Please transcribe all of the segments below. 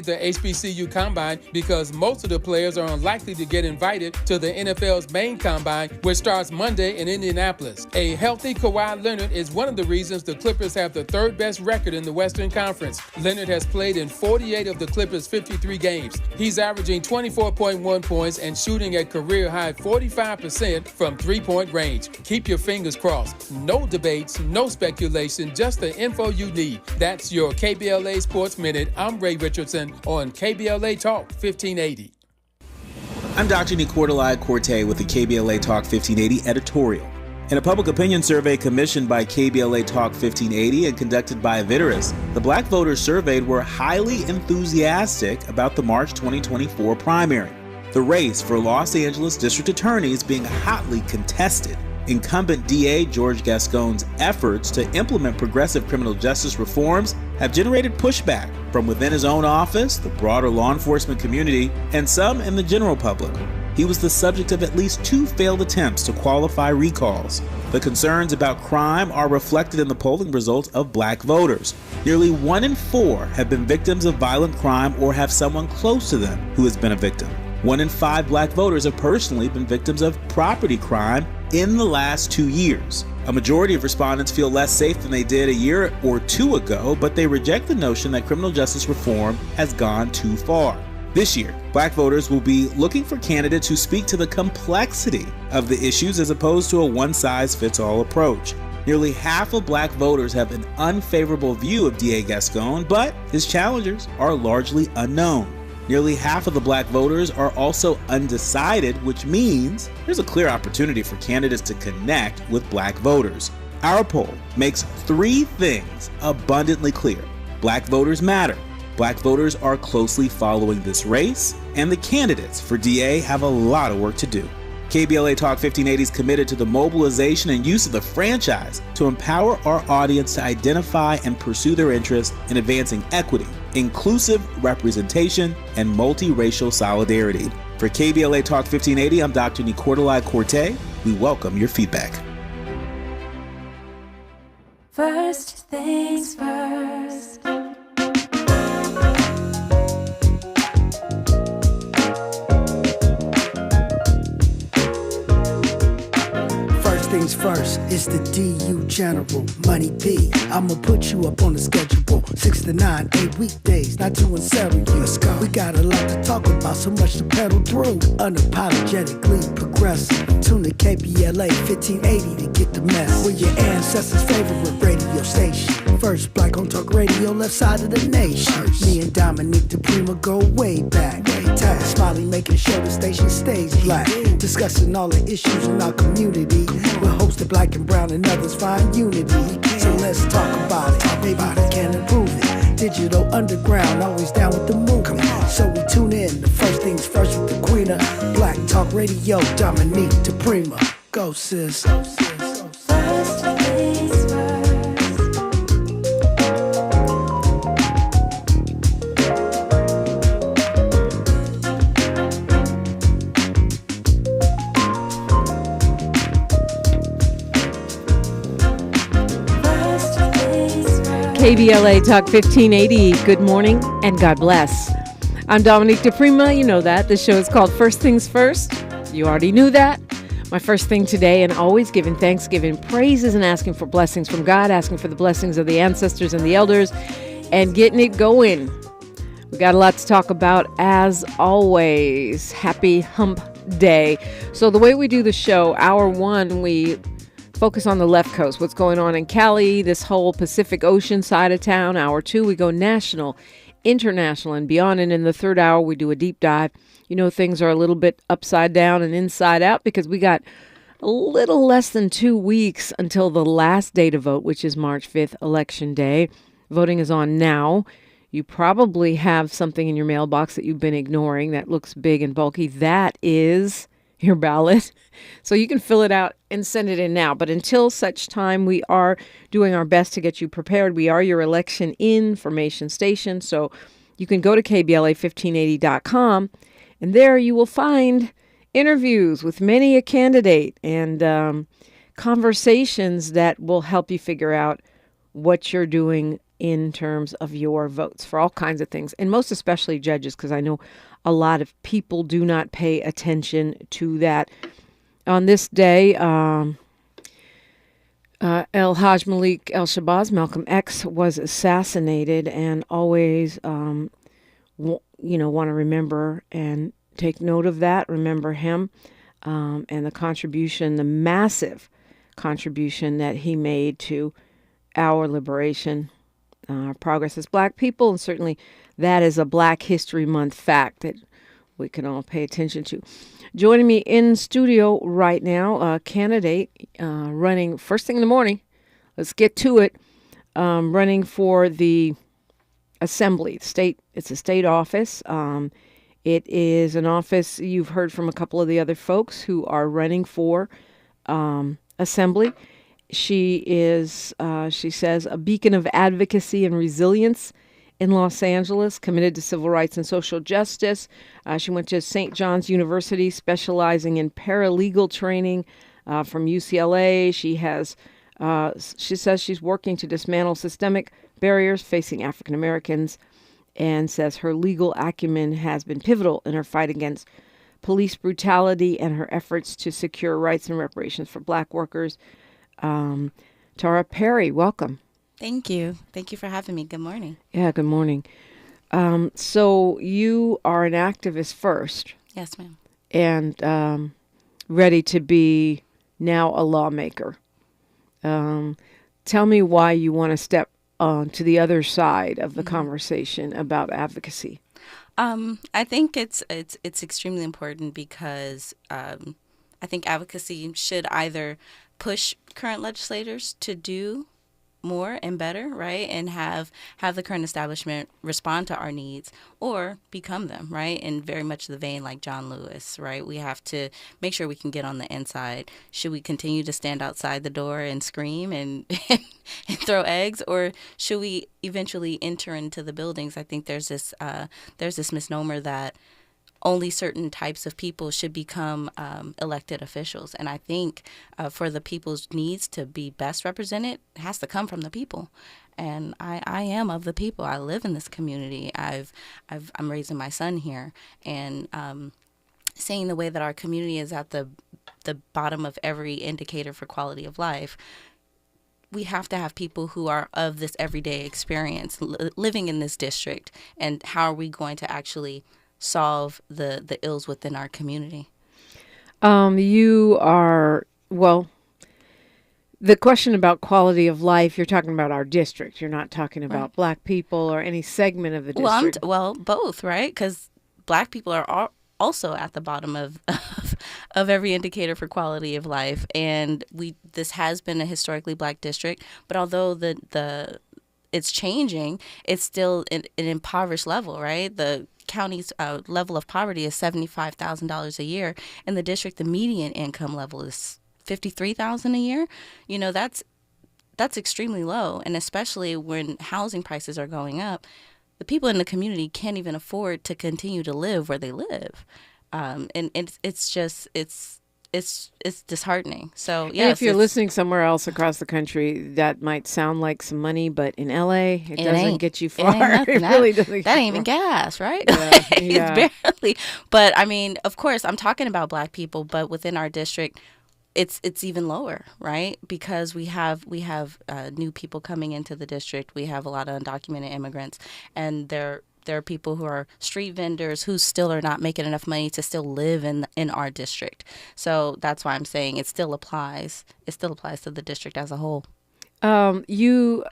the HBCU Combine because most of the players are unlikely to get invited to the NFL's main combine, which starts Monday in Indianapolis. A healthy Kawhi Leonard is one of the reasons the Clippers have the third best record in the Western Conference. Leonard has played in 48 of the Clippers' 53 games. He's averaging 24.1 points and shooting at career-high 45% from three-point range. Keep your fingers crossed. No debates, no speculation, just the info you need. That's your KBLA Sports Minute. I'm Ray Richardson on KBLA Talk 1580. I'm Dr. Nicolai Corte with the KBLA Talk 1580 editorial. In a public opinion survey commissioned by KBLA Talk 1580 and conducted by Viteris, the black voters surveyed were highly enthusiastic about the March 2024 primary. The race for Los Angeles district attorneys being hotly contested. Incumbent DA George Gascon's efforts to implement progressive criminal justice reforms have generated pushback from within his own office, the broader law enforcement community, and some in the general public. He was the subject of at least 2 failed attempts to qualify recalls. The concerns about crime are reflected in the polling results of black voters. Nearly 1 in 4 have been victims of violent crime or have someone close to them who has been a victim. 1 in 5 black voters have personally been victims of property crime in the last 2 years. A majority of respondents feel less safe than they did a year or 2 ago, but they reject the notion that criminal justice reform has gone too far. This year, black voters will be looking for candidates who speak to the complexity of the issues as opposed to a one-size-fits-all approach. Nearly half of black voters have an unfavorable view of DA Gascon, but his challengers are largely unknown. Nearly half of the black voters are also undecided, which means there's a clear opportunity for candidates to connect with black voters. Our poll makes 3 things abundantly clear. Black voters matter. Black voters are closely following this race, and the candidates for DA have a lot of work to do. KBLA Talk 1580 is committed to the mobilization and use of the franchise to empower our audience to identify and pursue their interests in advancing equity, inclusive representation, and multiracial solidarity. For KBLA Talk 1580, I'm Dr. Nicolai Corte. We welcome your feedback. First things first. Things first, it's the DU General, Money P. I'ma put you up on the schedule, 6 to 9, 8 weekdays, not too unsettling. Let's go. We got a lot to talk about, so much to pedal through. Unapologetically progressive. Tune to KBLA 1580 to get the mess. We're your ancestors' favorite radio station. First black on talk radio, left side of the nation. Me and Dominique DiPrima go way back. Tag Smiley making sure the station stays black. Discussing all the issues in our community. We're hosted black and brown and others find unity. So let's talk about it. Maybe we can improve it. Digital underground, always down with the movement. So we tune in. The first things first with the queen of Black Talk Radio, Dominique DiPrima. Go sis. First things first. KBLA Talk 1580, good morning and God bless. I'm Dominique DiPrima, you know that. The show is called First Things First. You already knew that. My first thing today, and always giving thanks, giving praises, and asking for blessings from God, asking for the blessings of the ancestors and the elders, and getting it going. We got a lot to talk about, as always. Happy Hump Day. So the way we do the show, hour 1, we focus on the left coast, what's going on in Cali, this whole Pacific Ocean side of town. Hour 2, we go national, international, and beyond. And in the third hour, we do a deep dive. You know, things are a little bit upside down and inside out because we got a little less than 2 weeks until the last day to vote, which is March 5th, Election Day. Voting is on now. You probably have something in your mailbox that you've been ignoring that looks big and bulky. That is your ballot. So you can fill it out and send it in now. But until such time, we are doing our best to get you prepared. We are your election information station. So you can go to KBLA1580.com, and there you will find interviews with many a candidate and conversations that will help you figure out what you're doing in terms of your votes for all kinds of things, and most especially judges, because I know a lot of people do not pay attention to that. On this day, El Haj Malik El Shabazz, Malcolm X, was assassinated, and always, want to remember and take note of that, remember him, and the massive contribution that he made to our liberation, our progress as Black people, and certainly that is a Black History Month fact that we can all pay attention to. Joining me in studio right now, a candidate running first thing in the morning. Let's get to it. Running for the Assembly, It's a state office. It is an office you've heard from a couple of the other folks who are running for Assembly. She is, she says, a beacon of advocacy and resilience in Los Angeles, committed to civil rights and social justice. She went to St. John's University, specializing in paralegal training from UCLA. She says she's working to dismantle systemic barriers facing African Americans, and says her legal acumen has been pivotal in her fight against police brutality and her efforts to secure rights and reparations for Black workers. Tara Perry, welcome. Thank you. Thank you for having me. Good morning. Yeah, good morning. So you are an activist first. Yes, ma'am. And ready to be now a lawmaker. Tell me why you want to step to the other side of the conversation about advocacy. I think it's extremely important because I think advocacy should either push current legislators to do more and better, right, and have the current establishment respond to our needs, or become them, right, in very much the vein like John Lewis, right? We have to make sure we can get on the inside. Should we continue to stand outside the door and scream and throw eggs, or should we eventually enter into the buildings? I think there's this misnomer that only certain types of people should become elected officials. And I think for the people's needs to be best represented, it has to come from the people. And I am of the people. I live in this community. I'm raising my son here. And seeing the way that our community is at the bottom of every indicator for quality of life, we have to have people who are of this everyday experience living in this district. And how are we going to actually solve the ills within our community? You are, well, the question about quality of life, you're talking about our district. You're not talking about right. Black people or any segment of the district. Well, both, right? Because Black people are also at the bottom of every indicator for quality of life. And this has been a historically Black district, but although it's changing, it's still an impoverished level, right? The county's level of poverty is $75,000 a year. In the district, the median income level is $53,000 a year. You know, that's extremely low, and especially when housing prices are going up, the people in the community can't even afford to continue to live where they live, and it's disheartening. So yes, and if you're listening somewhere else across the country, that might sound like some money, but in LA, it doesn't get you far. It really doesn't. That ain't even gas, right? Yeah, It's barely. But I mean, of course, I'm talking about Black people, but within our district, it's even lower, right? Because we have new people coming into the district. We have a lot of undocumented immigrants, and there are people who are street vendors who still are not making enough money to still live in our district. So that's why I'm saying it still applies. It still applies to the district as a whole. You're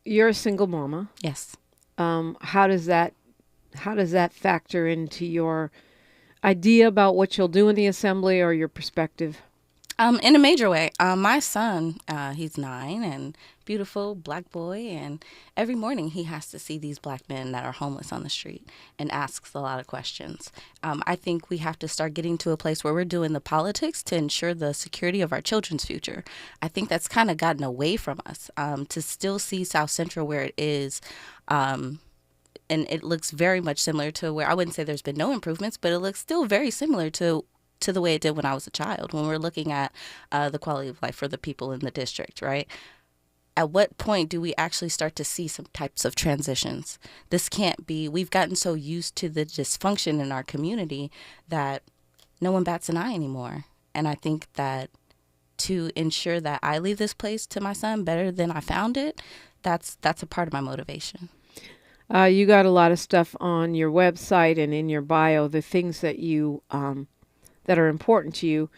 a single mama. Yes. How does that factor into your idea about what you'll do in the assembly or your perspective? In a major way. My son, he's 9 and beautiful Black boy, and every morning he has to see these Black men that are homeless on the street and asks a lot of questions. I think we have to start getting to a place where we're doing the politics to ensure the security of our children's future. I think that's kind of gotten away from us, to still see South Central where it is. And it looks very much similar to where, I wouldn't say there's been no improvements, but it looks still very similar to the way it did when I was a child, when we're looking at the quality of life for the people in the district, right? at what point do we actually start to see some types of transitions? This can't be, we've gotten so used to the dysfunction in our community that no one bats an eye anymore. And I think that to ensure that I leave this place to my son better than I found it, that's a part of my motivation. You got a lot of stuff on your website and in your bio, the things that you that are important to you.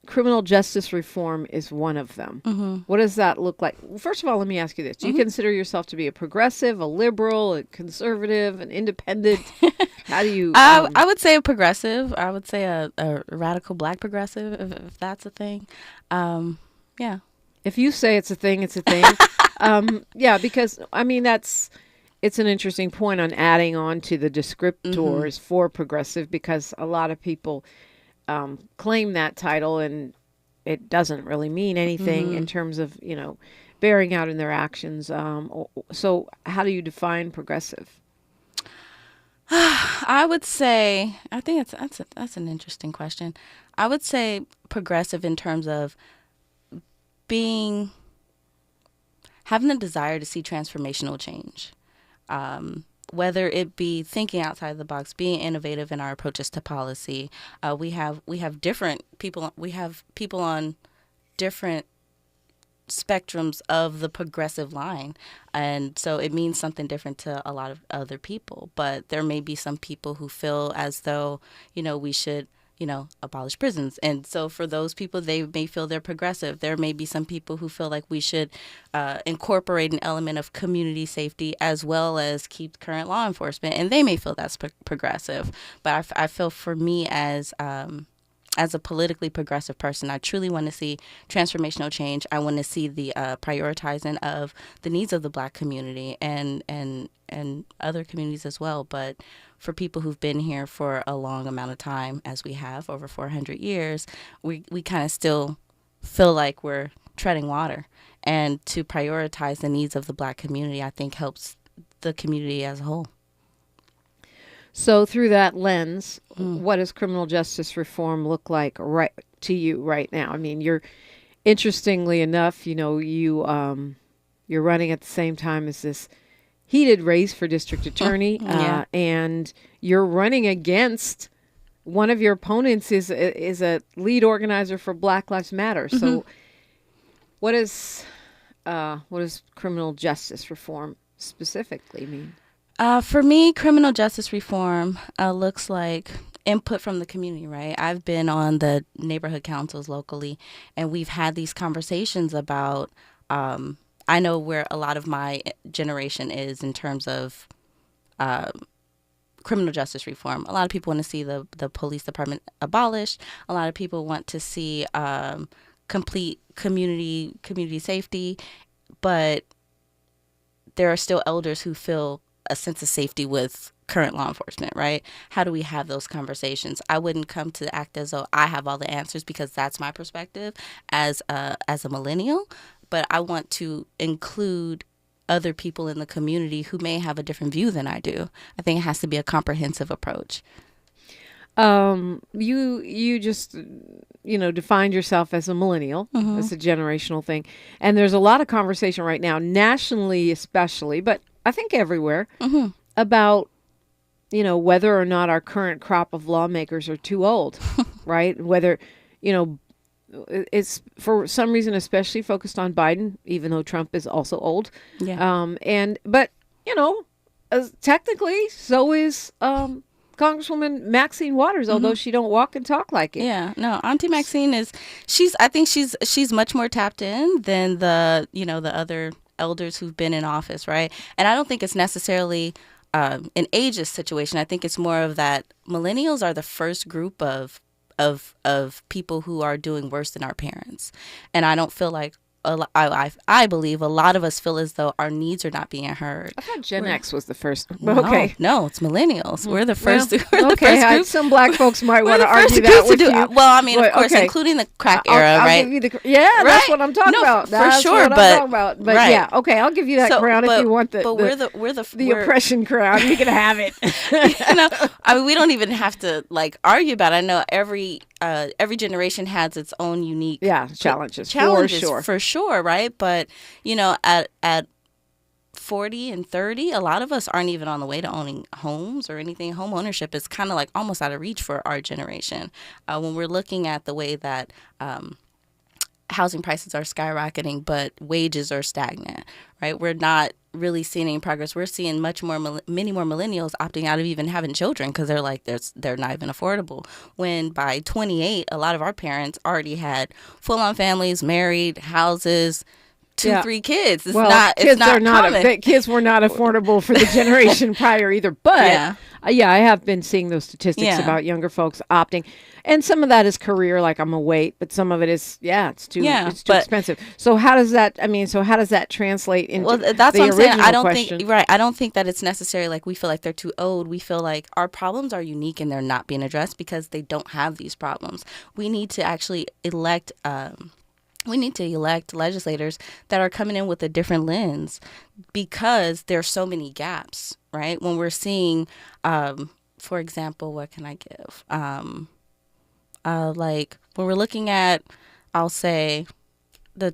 Criminal justice reform is one of them. Mm-hmm. What does that look like? Well, first of all, let me ask you this. Do you consider yourself to be a progressive, a liberal, a conservative, an independent? How do you... I would say a progressive. I would say a radical Black progressive, if that's a thing. Yeah. If you say it's a thing, it's a thing. Yeah, because, I mean, it's an interesting point on adding on to the descriptors for progressive, because a lot of people claim that title and it doesn't really mean anything in terms of, bearing out in their actions. So how do you define progressive? I would say, I think that's an interesting question. I would say progressive in terms of having a desire to see transformational change. Whether it be thinking outside the box, being innovative in our approaches to policy. We have different people. We have people on different spectrums of the progressive line, and so it means something different to a lot of other people. But there may be some people who feel as though we should abolish prisons. And so for those people, they may feel they're progressive. There may be some people who feel like we should incorporate an element of community safety as well as keep current law enforcement. And they may feel that's progressive. But I feel for me as a politically progressive person, I truly want to see transformational change. I want to see the prioritizing of the needs of the Black community and other communities as well. But for people who've been here for a long amount of time, as we have, over 400 years, we kind of still feel like we're treading water. And to prioritize the needs of the Black community, I think helps the community as a whole. So through that lens, what does criminal justice reform look like right to you right now? I mean, you're, interestingly enough, you're running at the same time as this heated race for district attorney, and you're running against one of your opponents is a lead organizer for Black Lives Matter. So what is criminal justice reform specifically mean? For me, criminal justice reform looks like input from the community, right? I've been on the neighborhood councils locally, and we've had these conversations about, I know where a lot of my generation is in terms of criminal justice reform. A lot of people want to see the police department abolished. A lot of people want to see complete community safety, but there are still elders who feel a sense of safety with current law enforcement, right? How do we have those conversations? I wouldn't come to act as though I have all the answers, because that's my perspective as a millennial, but I want to include other people in the community who may have a different view than I do. I think it has to be a comprehensive approach. You just, defined yourself as a millennial. That's a generational thing. And there's a lot of conversation right now, nationally especially, but I think everywhere, about, whether or not our current crop of lawmakers are too old, right? Whether, it's for some reason especially focused on Biden, even though Trump is also old. Yeah. But technically, so is Congresswoman Maxine Waters, although she don't walk and talk like it. Yeah, no, Auntie Maxine I think she's much more tapped in than the other elders who've been in office, right? And I don't think it's necessarily an ageist situation. I think it's more of that millennials are the first group of people who are doing worse than our parents. And I don't feel like, I believe a lot of us feel as though our needs are not being heard. I thought Gen X was the first. Okay. No, it's millennials. We're the first. We're the first group. Some Black folks might want to argue that with you. Well, I mean, of course, including the crack era, I'll right? Give you that's what I'm talking about. That's for sure, what I'm talking about. But yeah, okay, I'll give you that crown if you want the oppression crown. You can have it. I mean, we don't even have to argue about it. I know every every generation has its own unique challenges for sure, right? But at 40 and 30, a lot of us aren't even on the way to owning homes or anything. Home ownership is kind of like almost out of reach for our generation. When we're looking at the way that housing prices are skyrocketing, but wages are stagnant, right? We're not really seeing any progress. We're seeing many more millennials opting out of even having children because they're like, they're not even affordable. When by 28, a lot of our parents already had full-on families, married, houses, 2-3 kids. Kids were not affordable for the generation prior either. But I have been seeing those statistics about younger folks opting, and some of that is career, like I'm gonna wait, but some of it is it's too expensive. So how does that? How does that translate into? Well, that's what I'm saying. I don't think that it's necessary. Like we feel like they're too old. We feel like our problems are unique and they're not being addressed because they don't have these problems. We need to actually elect. We need to elect legislators that are coming in with a different lens because there's so many gaps, right? When we're seeing, for example, what can I give? Like when we're looking at, I'll say, the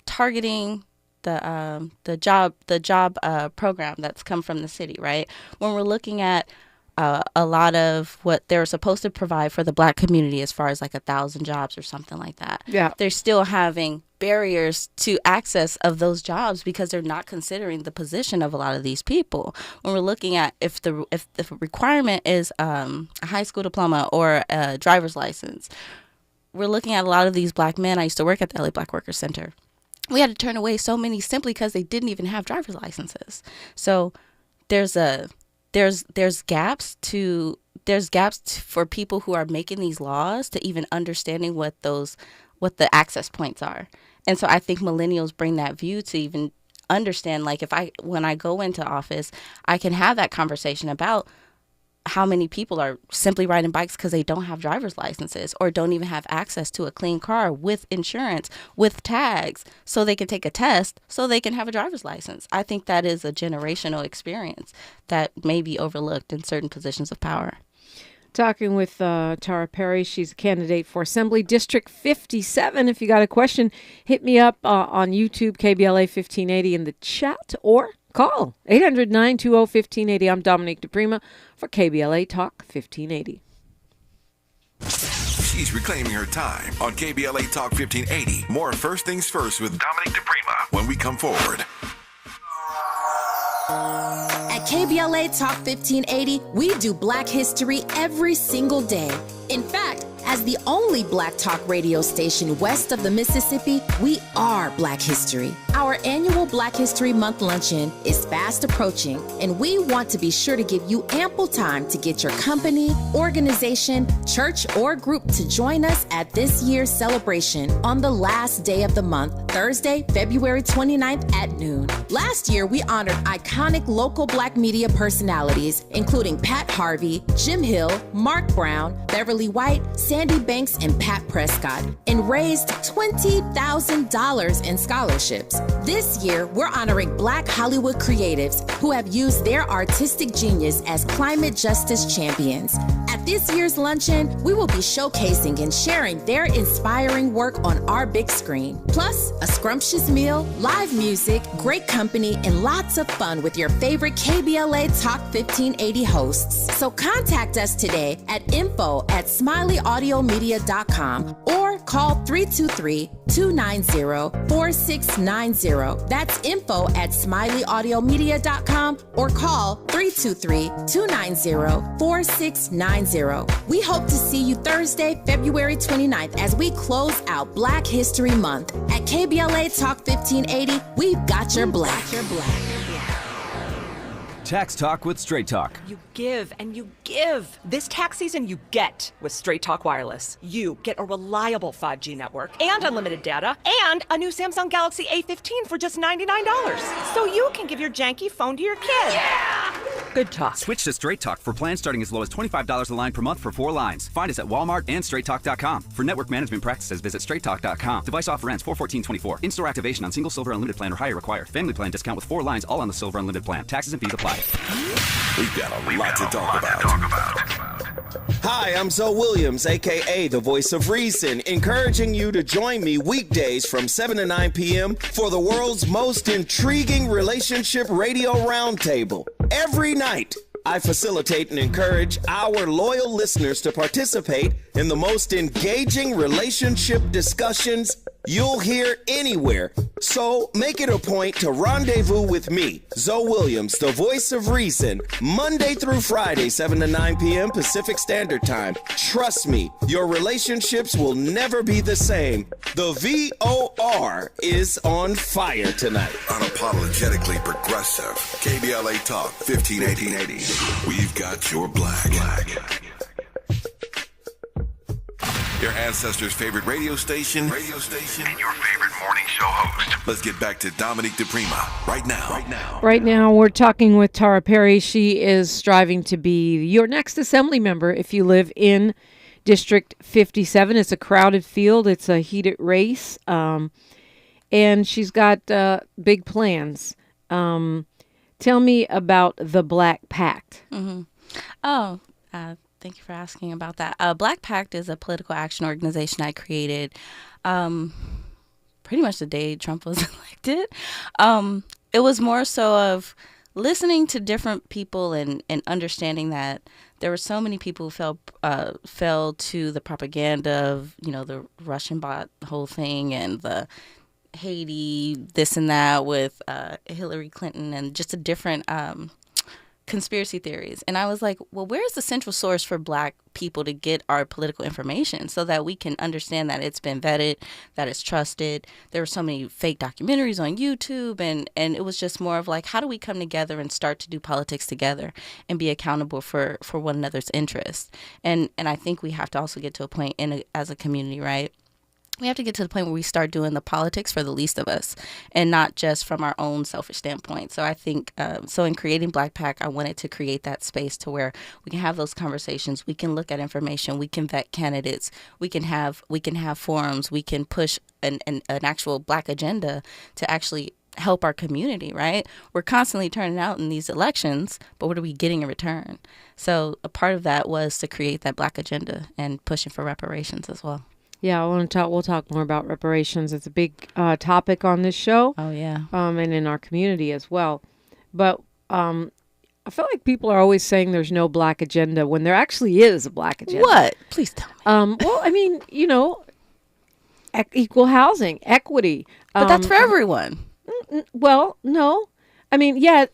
targeting the job program that's come from the city, right? When we're looking at a lot of what they're supposed to provide for the Black community as far as like 1,000 jobs or something like that. Yeah. They're still having barriers to access of those jobs because they're not considering the position of a lot of these people. When we're looking at if the requirement is a high school diploma or a driver's license, we're looking at a lot of these Black men. I used to work at the LA Black Workers Center. We had to turn away so many simply because they didn't even have driver's licenses. So there's gaps for people who are making these laws to even understanding what the access points are. And so I think millennials bring that view to even understand, like when I go into office, I can have that conversation about how many people are simply riding bikes because they don't have driver's licenses or don't even have access to a clean car with insurance, with tags, so they can take a test, so they can have a driver's license. I think that is a generational experience that may be overlooked in certain positions of power. Talking with Tara Perry. She's a candidate for Assembly District 57. If you got a question, hit me up on YouTube, KBLA 1580 in the chat, or call 800-920-1580. I'm Dominique DiPrima for KBLA Talk 1580. She's reclaiming her time on KBLA Talk 1580. More First Things First with Dominique DiPrima when we come forward. At KBLA Talk 1580, we do Black history every single day. In fact, as the only Black talk radio station west of the Mississippi, we are Black history. Our annual Black History Month luncheon is fast approaching, and we want to be sure to give you ample time to get your company, organization, church, or group to join us at this year's celebration on the last day of the month, Thursday, February 29th at noon. Last year, we honored iconic local Black media personalities, including Pat Harvey, Jim Hill, Mark Brown, Beverly White, Sandy Banks, and Pat Prescott, and raised $20,000 in scholarships. This year, we're honoring Black Hollywood creatives who have used their artistic genius as climate justice champions. At this year's luncheon, we will be showcasing and sharing their inspiring work on our big screen. Plus, a scrumptious meal, live music, great company, and lots of fun with your favorite KBLA Talk 1580 hosts. So contact us today at info@smileyaudio.com or call 323-290-4690. That's info@smileyaudio.com or call 323-290-4690. We hope to see you Thursday, February 29th as we close out Black History Month. At KBLA Talk 1580, we've got your Black. Tax Talk with Straight Talk. You give and you give. This tax season, you get with Straight Talk Wireless. You get a reliable 5G network and unlimited data and a new Samsung Galaxy A15 for just $99. So you can give your janky phone to your kid. Yeah! Good talk. Switch to Straight Talk for plans starting as low as $25 a line per month for 4 lines. Find us at Walmart and StraightTalk.com. For network management practices, visit StraightTalk.com. Device offer ends 4/14/24. In-store activation on single Silver Unlimited plan or higher required. Family plan discount with 4 lines all on the Silver Unlimited plan. Taxes and fees apply. We've got a lot to talk about. Hi, I'm Zoe Williams, aka the Voice of Reason, encouraging you to join me weekdays from 7 to 9 p.m. for the world's most intriguing relationship radio roundtable. Every night, I facilitate and encourage our loyal listeners to participate in the most engaging relationship discussions you'll hear anywhere. So make it a point to rendezvous with me, Zoe Williams, the Voice of Reason, Monday through Friday, 7 to 9 p.m. Pacific Standard Time. Trust me, your relationships will never be the same. The VOR is on fire tonight. Unapologetically progressive. KBLA Talk 1580. We've got your black. Your ancestors' favorite radio station, and your favorite morning show host. Let's get back to Dominique DiPrima right now. Right now, we're talking with Tara Perry. She is striving to be your next assembly member if you live in District 57. It's a crowded field. It's a heated race. And she's got big plans. Tell me about the Black Pact. Mm-hmm. Thank you for asking about that. Black Pact is a political action organization I created pretty much the day Trump was elected. It was more so of listening to different people and understanding that there were so many people who fell to the propaganda of, the Russian bot whole thing and the Haiti, this and that with Hillary Clinton and just a different conspiracy theories. And I was like, well, where's the central source for Black people to get our political information so that we can understand that it's been vetted, that it's trusted. There were so many fake documentaries on YouTube, and it was just more of like, how do we come together and start to do politics together and be accountable for one another's interests? And I think we have to also get to a point as a community, right? We have to get to the point where we start doing the politics for the least of us and not just from our own selfish standpoint. So I think, in creating Black Pact, I wanted to create that space to where we can have those conversations. We can look at information. We can vet candidates. We can have forums. We can push an actual Black agenda to actually help our community, right? We're constantly turning out in these elections, but what are we getting in return? So a part of that was to create that Black agenda and pushing for reparations as well. Yeah, we'll talk more about reparations. It's a big topic on this show. Oh, yeah. And in our community as well. But I feel like people are always saying there's no Black agenda when there actually is a Black agenda. What? Please tell me. Well, I mean, equal housing, equity. But that's for everyone. Well, no. I mean, yeah,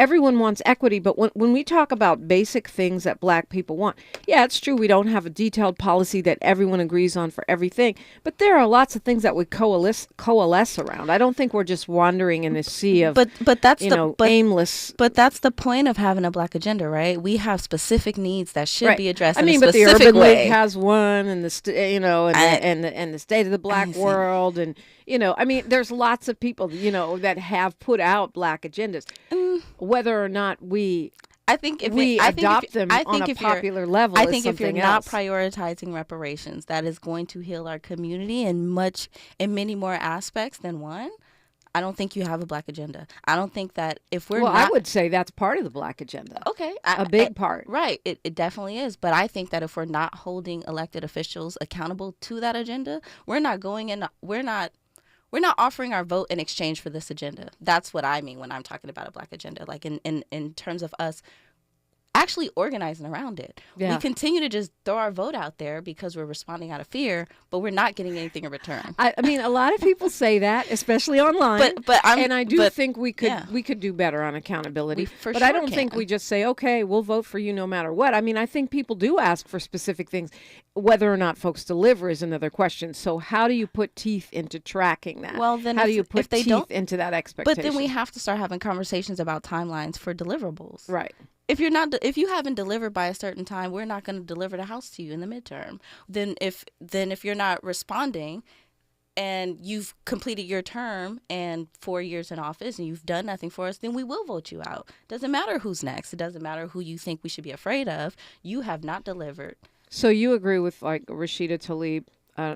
everyone wants equity, but when we talk about basic things that Black people want, yeah, it's true we don't have a detailed policy that everyone agrees on for everything, but there are lots of things that we coalesce around. I don't think we're just wandering in a sea of aimless. But that's the point of having a Black agenda, right? We have specific needs that should be addressed. But the Urban League has one, and the state of the Black world, and there's lots of people that have put out Black agendas. Whether or not we adopt them on a popular level, I think if you're not else. prioritizing reparations, that is going to heal our community in many more aspects than one. I don't think you have a Black agenda. I don't think that if we're I would say that's part of the Black agenda. Okay. A big part. Right. It definitely is. But I think that if we're not holding elected officials accountable to that agenda, we're not offering our vote in exchange for this agenda. That's what I mean when I'm talking about a Black agenda, like in terms of us actually organizing around it. Yeah. We continue to just throw our vote out there because we're responding out of fear, but we're not getting anything in return. I mean, a lot of people say that, especially online. And I think we could do better on accountability. But I don't think we just say, okay, we'll vote for you no matter what. I mean, I think people do ask for specific things. Whether or not folks deliver is another question. So how do you put teeth into tracking that? Well, then how do you put teeth into that expectation? But then we have to start having conversations about timelines for deliverables. Right. If you haven't delivered by a certain time, we're not going to deliver the house to you in the midterm. Then if you're not responding and you've completed your term and 4 years in office and you've done nothing for us, then we will vote you out. Doesn't matter who's next. It doesn't matter who you think we should be afraid of. You have not delivered. So you agree with like Rashida Tlaib?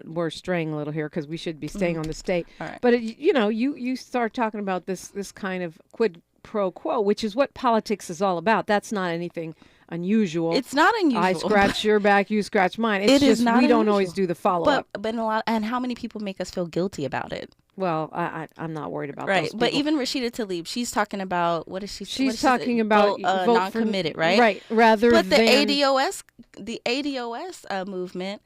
We're straying a little here because we should be staying on the state. All right. But you start talking about this kind of quid pro quo, which is what politics is all about. That's not anything unusual. It's not unusual. I scratch your back, you scratch mine. It's It just is not we don't unusual. always do the follow-up. But and how many people make us feel guilty about it? Well, I'm not worried about right. those people. But even Rashida Tlaib, she's talking about what is she? She's talking about vote non-committed, for, right? Right. Rather but than the ADOS movement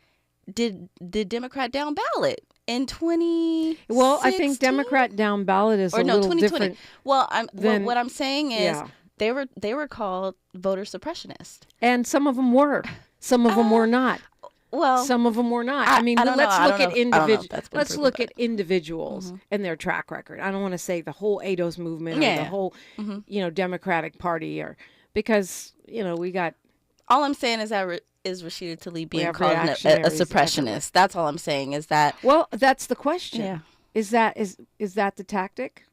did Democrat down ballot in 2016. Well, I think Democrat down ballot is a little different. Well, what I'm saying is they were called voter suppressionists, and some of them were, some of them were not. Well, some of them were not. I mean, let's look at individuals. Let's look at individuals and their track record. I don't want to say the whole ADOS movement or the whole, Democratic Party, or because we got. All I'm saying is that is Rashida Tlaib being called a suppressionist. That's all I'm saying is that. Well, that's the question. Yeah. Is that the tactic?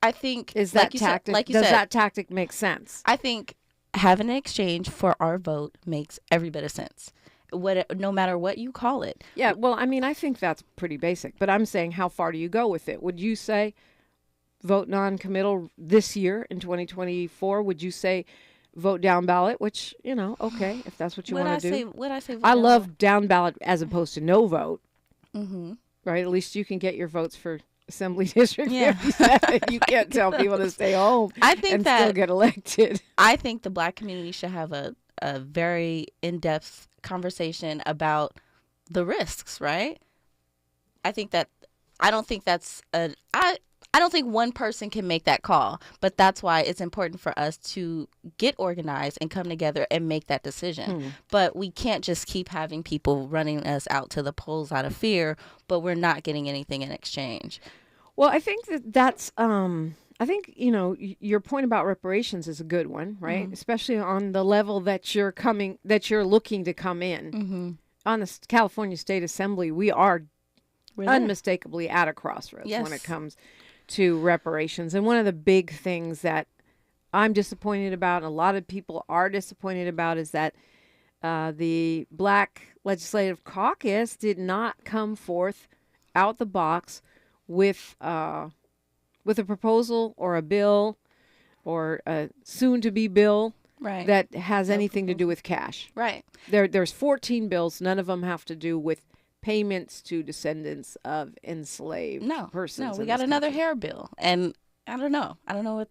I think is that tactic. Does that tactic make sense? I think having an exchange for our vote makes every bit of sense. No matter what you call it. Yeah, well, I mean, I think that's pretty basic. But I'm saying, how far do you go with it? Would you say vote non-committal this year in 2024? Would you say vote down ballot? Which, okay, if that's what you want to do. Would I say vote I down love down ballot as opposed to no vote. Mm-hmm. Right? At least you can get your votes for Assembly District 57. You can't tell people to stay home and still get elected. I think the Black community should have a very in-depth conversation about the risks, right? I don't think one person can make that call, but that's why it's important for us to get organized and come together and make that decision. But we can't just keep having people running us out to the polls out of fear, but we're not getting anything in exchange. Well, I think that's I think, your point about reparations is a good one, right? Mm-hmm. Especially on the level that you're looking to come in. Mm-hmm. On the California State Assembly, we are unmistakably at a crossroads when it comes to reparations. And one of the big things that I'm disappointed about, and a lot of people are disappointed about, is that the Black Legislative Caucus did not come forth out the box with a proposal or a bill or a soon-to-be bill that has anything to do with cash. Right. There's 14 bills. None of them have to do with payments to descendants of enslaved persons. No, we got another hair bill. And I don't know what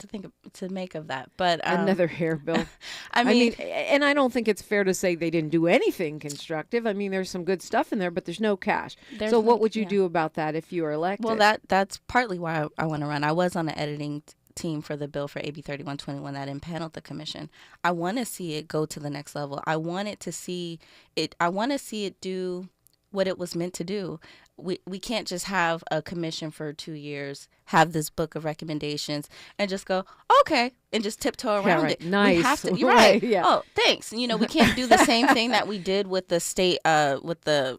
to make of that. But another hair bill. I mean, and I don't think it's fair to say they didn't do anything constructive. I mean, there's some good stuff in there, but there's no cash. So what would you do about that if you were elected? Well, that's partly why I want to run. I was on the editing team for the bill for AB3121 that impaneled the commission. I want to see it go to the next level. I want to see it do what it was meant to do. We can't just have a commission for 2 years, have this book of recommendations, and just go, okay, and just tiptoe around it. Nice. We have to, you're right. Yeah. Oh, thanks. We can't do the same thing that we did with the state, with the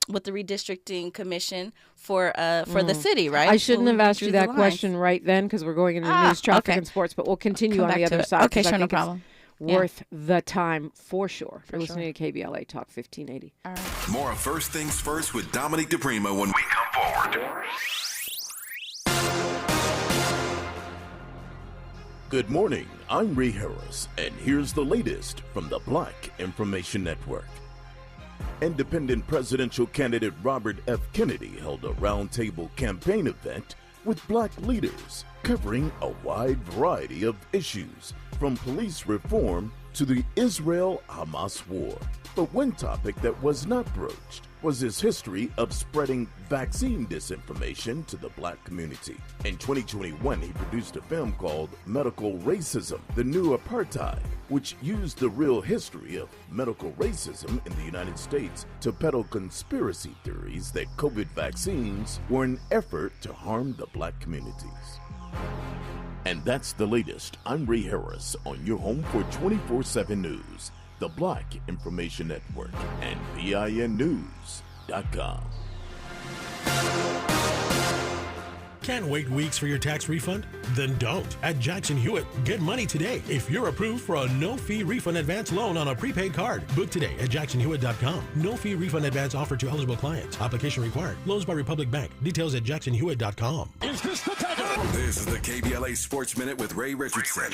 redistricting commission for the city, right? I shouldn't have asked you that question right then because we're going into news, traffic, and sports, but we'll continue on the other side. Okay, sure, no problem. Worth the time for sure. You're listening to KBLA Talk 1580. All right. More of First Things First with Dominique DiPrima when we come forward. Good morning. I'm Ray Harris, and here's the latest from the Black Information Network. Independent presidential candidate Robert F. Kennedy held a roundtable campaign event with Black leaders covering a wide variety of issues, from police reform to the Israel-Hamas war. But one topic that was not broached was his history of spreading vaccine disinformation to the Black community. In 2021, he produced a film called Medical Racism, The New Apartheid, which used the real history of medical racism in the United States to peddle conspiracy theories that COVID vaccines were an effort to harm the Black communities. And that's the latest. I'm Ray Harris on your home for 24/7 news, the Black Information Network, and BINnews.com. Can't wait weeks for your tax refund? Then don't. At Jackson Hewitt, get money today if you're approved for a no-fee refund advance loan on a prepaid card. Book today at jacksonhewitt.com. No-fee refund advance offered to eligible clients. Application required. Loans by Republic Bank. Details at jacksonhewitt.com. Is this the This is the KBLA Sports Minute with Ray Richardson.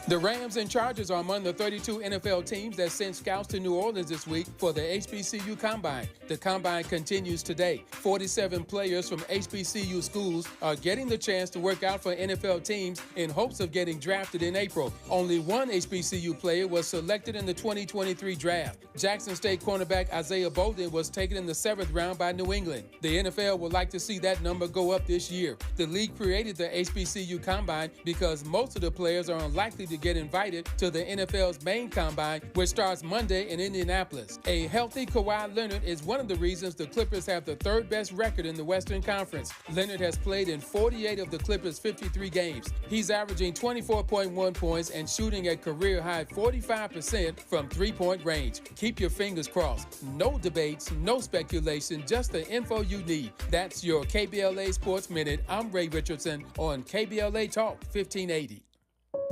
The The Rams and Chargers are among the 32 NFL teams that sent scouts to New Orleans this week for the HBCU Combine. The Combine continues today. 47 players from HBCU schools are getting the chance to work out for NFL teams in hopes of getting drafted in April. Only one HBCU player was selected in the 2023 draft. Jackson State cornerback Isaiah Bolden was taken in the 7th round by New England. The NFL would like to see that number go up this year. The league created the HBCU Combine because most of the players are unlikely to get invited to the NFL's main combine, which starts Monday in Indianapolis. A healthy Kawhi Leonard is one of the reasons the Clippers have the 3rd best record in the Western Conference. Leonard has played in 48 of the Clippers' 53 games. He's averaging 24.1 points and shooting at career-high 45% from three-point range. Keep your fingers crossed. No debates, no speculation, just the info you need. That's your KBLA Sports Minute. I'm Ray Richardson on KBLA Talk 1580.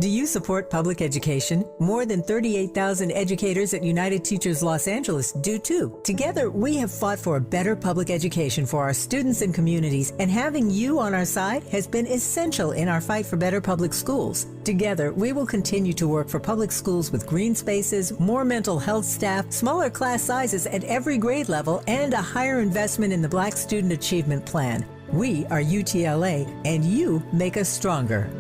Do you support public education? More than 38,000 educators at United Teachers Los Angeles do too. Together, we have fought for a better public education for our students and communities, and having you on our side has been essential in our fight for better public schools. Together, we will continue to work for public schools with green spaces, more mental health staff, smaller class sizes at every grade level, and a higher investment in the Black Student Achievement Plan. We are UTLA, and you make us stronger.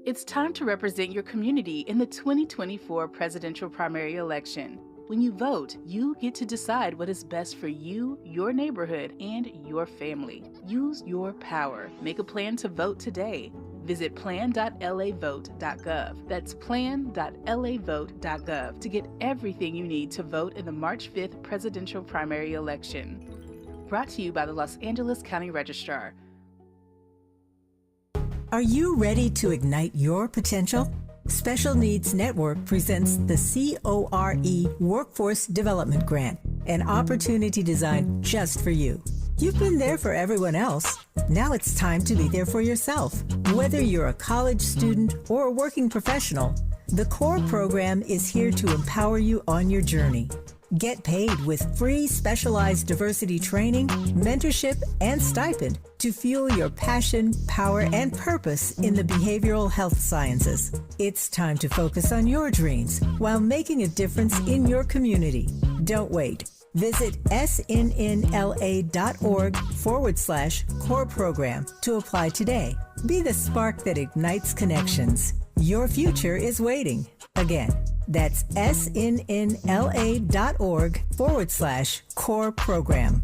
It's time to represent your community in the 2024 presidential primary election. When you vote, you get to decide what is best for you, your neighborhood, and your family. Use your power. Make a plan to vote today. Visit plan.lavote.gov. That's plan.lavote.gov to get everything you need to vote in the March 5th presidential primary election. Brought to you by the Los Angeles County Registrar. Are you ready to ignite your potential? Special Needs Network presents the CORE Workforce Development Grant, an opportunity designed just for you. You've been there for everyone else. Now it's time to be there for yourself. Whether you're a college student or a working professional, the CORE program is here to empower you on your journey. Get paid with free specialized diversity training, mentorship, and stipend to fuel your passion, power, and purpose in the behavioral health sciences. It's time to focus on your dreams while making a difference in your community. Don't wait. Visit snnla.org/core program to apply today. Be the spark that ignites connections. Your future is waiting. Again, that's snnla.org/core program.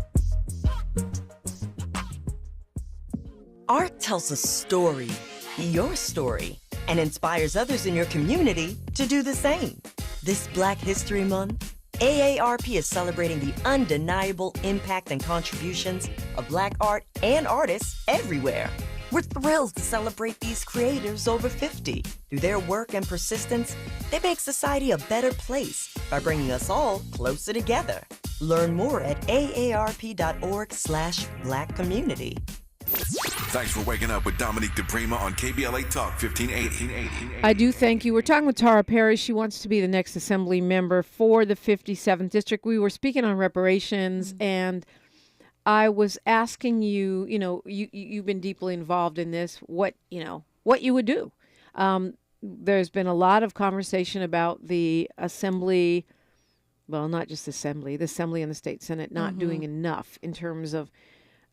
Art tells a story, your story, and inspires others in your community to do the same. This Black History Month, AARP is celebrating the undeniable impact and contributions of Black art and artists everywhere. We're thrilled to celebrate these creators over 50. Through their work and persistence, they make society a better place by bringing us all closer together. Learn more at aarp.org/Black community. Thanks for waking up with Dominique DiPrima on KBLA Talk 1580. I do thank you. We're talking with Tara Perry. She wants to be the next assembly member for the 57th District. We were speaking on reparations, and I was asking you, you've been deeply involved in this, what you would do. There's been a lot of conversation about the assembly, well, not just the assembly and the state Senate not doing enough in terms of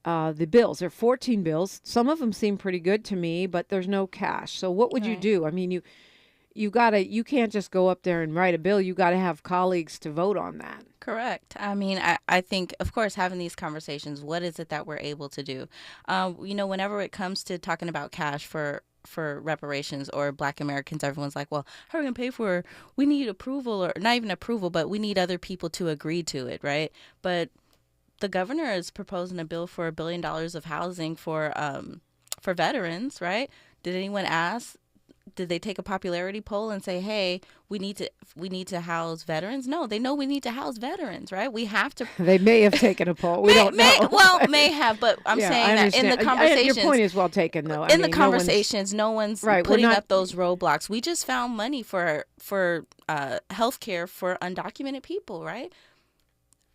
the bills. There are 14 bills. Some of them seem pretty good to me, but there's no cash. So what would you do? I mean, you can't just go up there and write a bill. You got to have colleagues to vote on that. Correct. I mean, I think, of course, having these conversations, what is it that we're able to do? Whenever it comes to talking about cash for reparations or Black Americans, everyone's like, well, how are we going to pay for it? We need approval, or not even approval, but we need other people to agree to it, right? But the governor is proposing a bill for $1 billion of housing for veterans, right? Did anyone ask? Did they take a popularity poll and say, "Hey, we need to house veterans"? No, they know we need to house veterans, right? We have to. They may have taken a poll. We don't know. May have, but I'm saying that in the conversations, your point is well taken, though. The conversations, no one's putting up those roadblocks. We just found money for health care for undocumented people, right?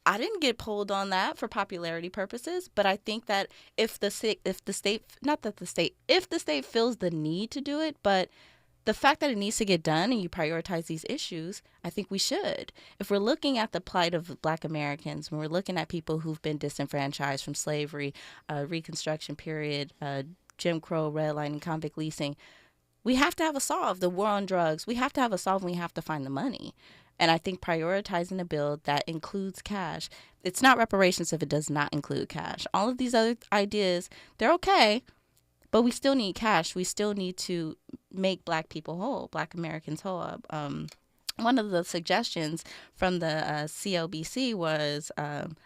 I didn't get pulled on that for popularity purposes, but I think that if the state feels the need to do it, but the fact that it needs to get done and you prioritize these issues, I think we should. If we're looking at the plight of Black Americans, when we're looking at people who've been disenfranchised from slavery, Reconstruction period, Jim Crow, redlining, convict leasing, we have to have a solve. The war on drugs, we have to have a solve, and we have to find the money. And I think prioritizing a bill that includes cash, it's not reparations if it does not include cash. All of these other ideas, they're okay, but we still need cash. We still need to make Black people whole, Black Americans whole. One of the suggestions from the CLBC was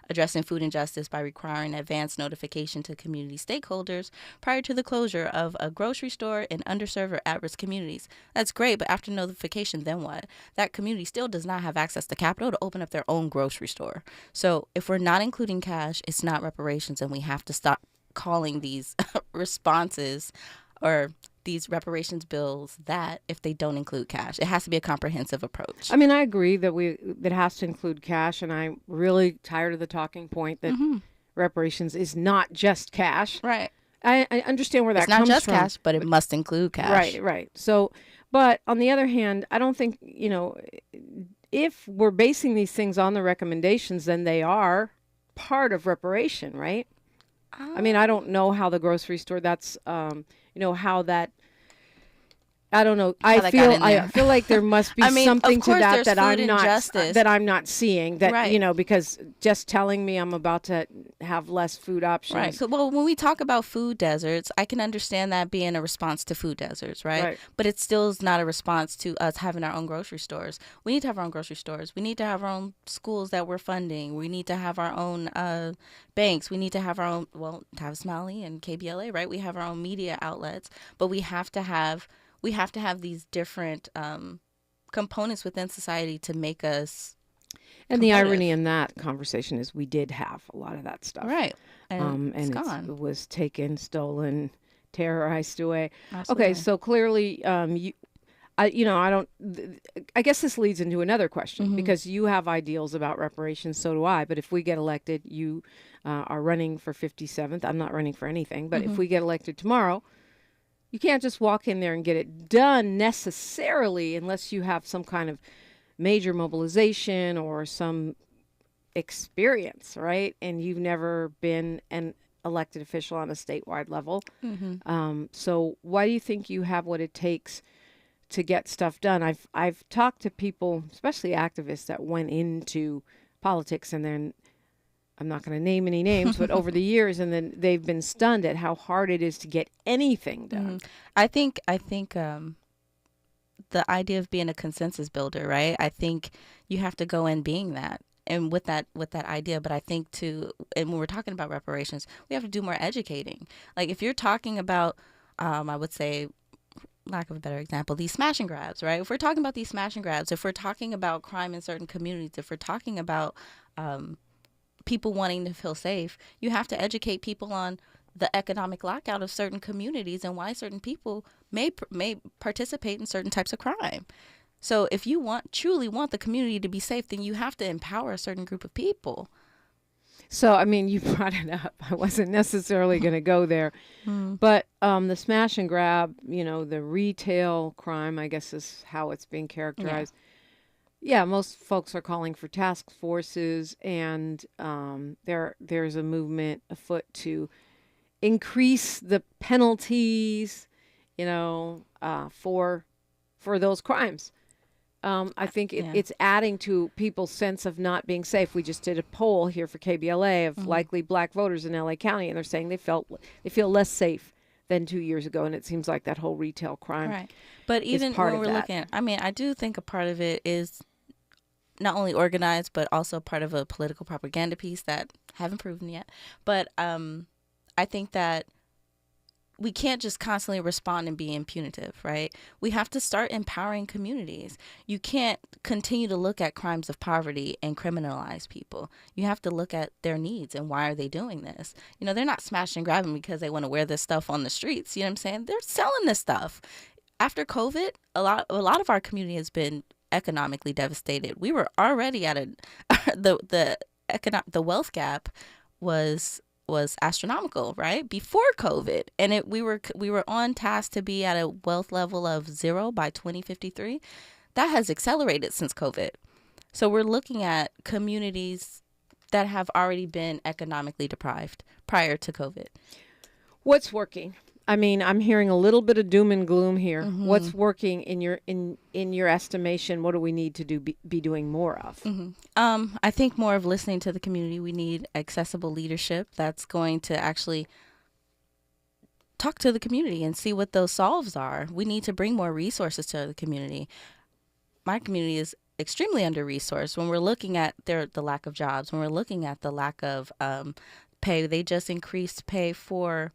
addressing food injustice by requiring advance notification to community stakeholders prior to the closure of a grocery store in underserved or at-risk communities. That's great, but after notification, then what? That community still does not have access to capital to open up their own grocery store. So if we're not including cash, it's not reparations, and we have to stop calling these responses or these reparations bills that if they don't include cash. It has to be a comprehensive approach. I mean, I agree that that has to include cash, and I'm really tired of the talking point that reparations is not just cash. Right. I understand where that comes from. It's not just cash, but it must include cash. Right. So, but on the other hand, I don't think, if we're basing these things on the recommendations, then they are part of reparation, right? I mean, I don't know how the grocery store, that's, how that, I don't know. I feel like there must be something to that I'm not seeing. That right. Because just telling me I'm about to have less food options. Right. So, well, when we talk about food deserts, I can understand that being a response to food deserts, right? But it still is not a response to us having our own grocery stores. We need to have our own grocery stores. We need to have our own schools that we're funding. We need to have our own banks. We need to have our own. Well, have Smiley and KBLA, right? We have our own media outlets, but we have to have these different components within society to make us And the irony in that conversation is we did have a lot of that stuff. Right. And it's gone. It was taken, stolen, terrorized away. Absolutely. Okay, so clearly, I guess this leads into another question, because you have ideals about reparations, so do I. But if we get elected, you are running for 57th. I'm not running for anything. But if we get elected tomorrow, you can't just walk in there and get it done necessarily unless you have some kind of major mobilization or some experience, right? And you've never been an elected official on a statewide level. So why do you think you have what it takes to get stuff done? I've talked to people, especially activists, that went into politics and then, I'm not going to name any names, but over the years, and then they've been stunned at how hard it is to get anything done. I think the idea of being a consensus builder, right? I think you have to go in being that, and with that idea. But I think and when we're talking about reparations, we have to do more educating. Like if you're talking about, I would say, lack of a better example, these smash and grabs, right? If we're talking about these smash and grabs, if we're talking about crime in certain communities, if we're talking about people wanting to feel safe, you have to educate people on the economic lockout of certain communities and why certain people may participate in certain types of crime. So if you truly want the community to be safe, then you have to empower a certain group of people. So, I mean, you brought it up. I wasn't necessarily going to go there. But the smash and grab, the retail crime, I guess is how it's being characterized. Yeah, most folks are calling for task forces, and there's a movement afoot to increase the penalties, for those crimes. I think it's adding to people's sense of not being safe. We just did a poll here for KBLA of likely Black voters in LA County, and they're saying they feel less safe than 2 years ago, and it seems like that whole retail crime. Right, but even when we're looking at, I do think a part of it is not only organized, but also part of a political propaganda piece that haven't proven yet. But I think that we can't just constantly respond and be impunitive, right? We have to start empowering communities. You can't continue to look at crimes of poverty and criminalize people. You have to look at their needs and why are they doing this? They're not smashing and grabbing because they want to wear this stuff on the streets. You know what I'm saying? They're selling this stuff. After COVID, a lot of our community has been economically devastated. We were already at the the wealth gap was astronomical, right, before COVID, and we were on task to be at a wealth level of 0 by 2053. That has accelerated since COVID. So we're looking at communities that have already been economically deprived prior to COVID. What's working? I mean, I'm hearing a little bit of doom and gloom here. Mm-hmm. What's working in your estimation? What do we need to be doing more of? Mm-hmm. I think more of listening to the community. We need accessible leadership that's going to actually talk to the community and see what those solves are. We need to bring more resources to the community. My community is extremely under-resourced. When we're looking at the lack of jobs, when we're looking at the lack of pay, they just increased pay for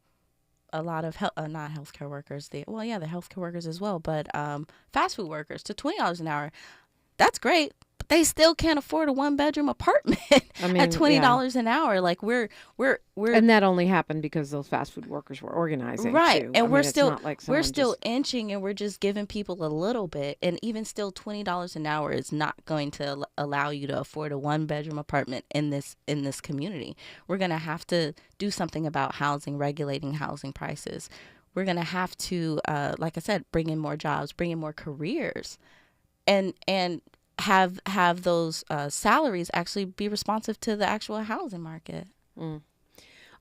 a lot of not healthcare workers. The healthcare workers as well, but fast food workers to $20 an hour. That's great, but they still can't afford a 1-bedroom apartment at $20 an hour. Like we're and that only happened because those fast food workers were organizing, right? Too. And we're still inching, and we're just giving people a little bit. And even still, $20 an hour is not going to allow you to afford a 1-bedroom apartment in this community. We're gonna have to do something about housing, regulating housing prices. We're gonna have to, like I said, bring in more jobs, bring in more careers, and have those salaries actually be responsive to the actual housing market.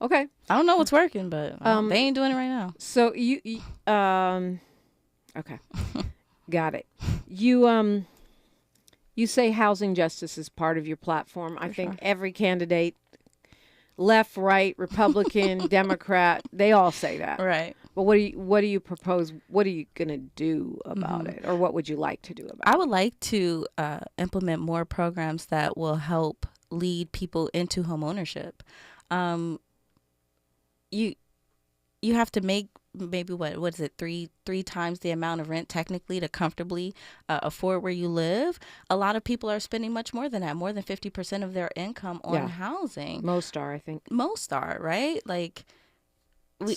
Okay. I don't know what's working, but they ain't doing it right now. So you okay. Got it. You say housing justice is part of your platform. I think every candidate, left, right, Republican, Democrat, they all say that. Right. But what do you propose? What are you going to do about it? Or what would you like to do about it? I would like to implement more programs that will help lead people into home ownership. You have to make maybe what is it, three times the amount of rent technically to comfortably afford where you live. A lot of people are spending much more than that, more than 50% of their income on housing. Most are, I think. Most are, right? Like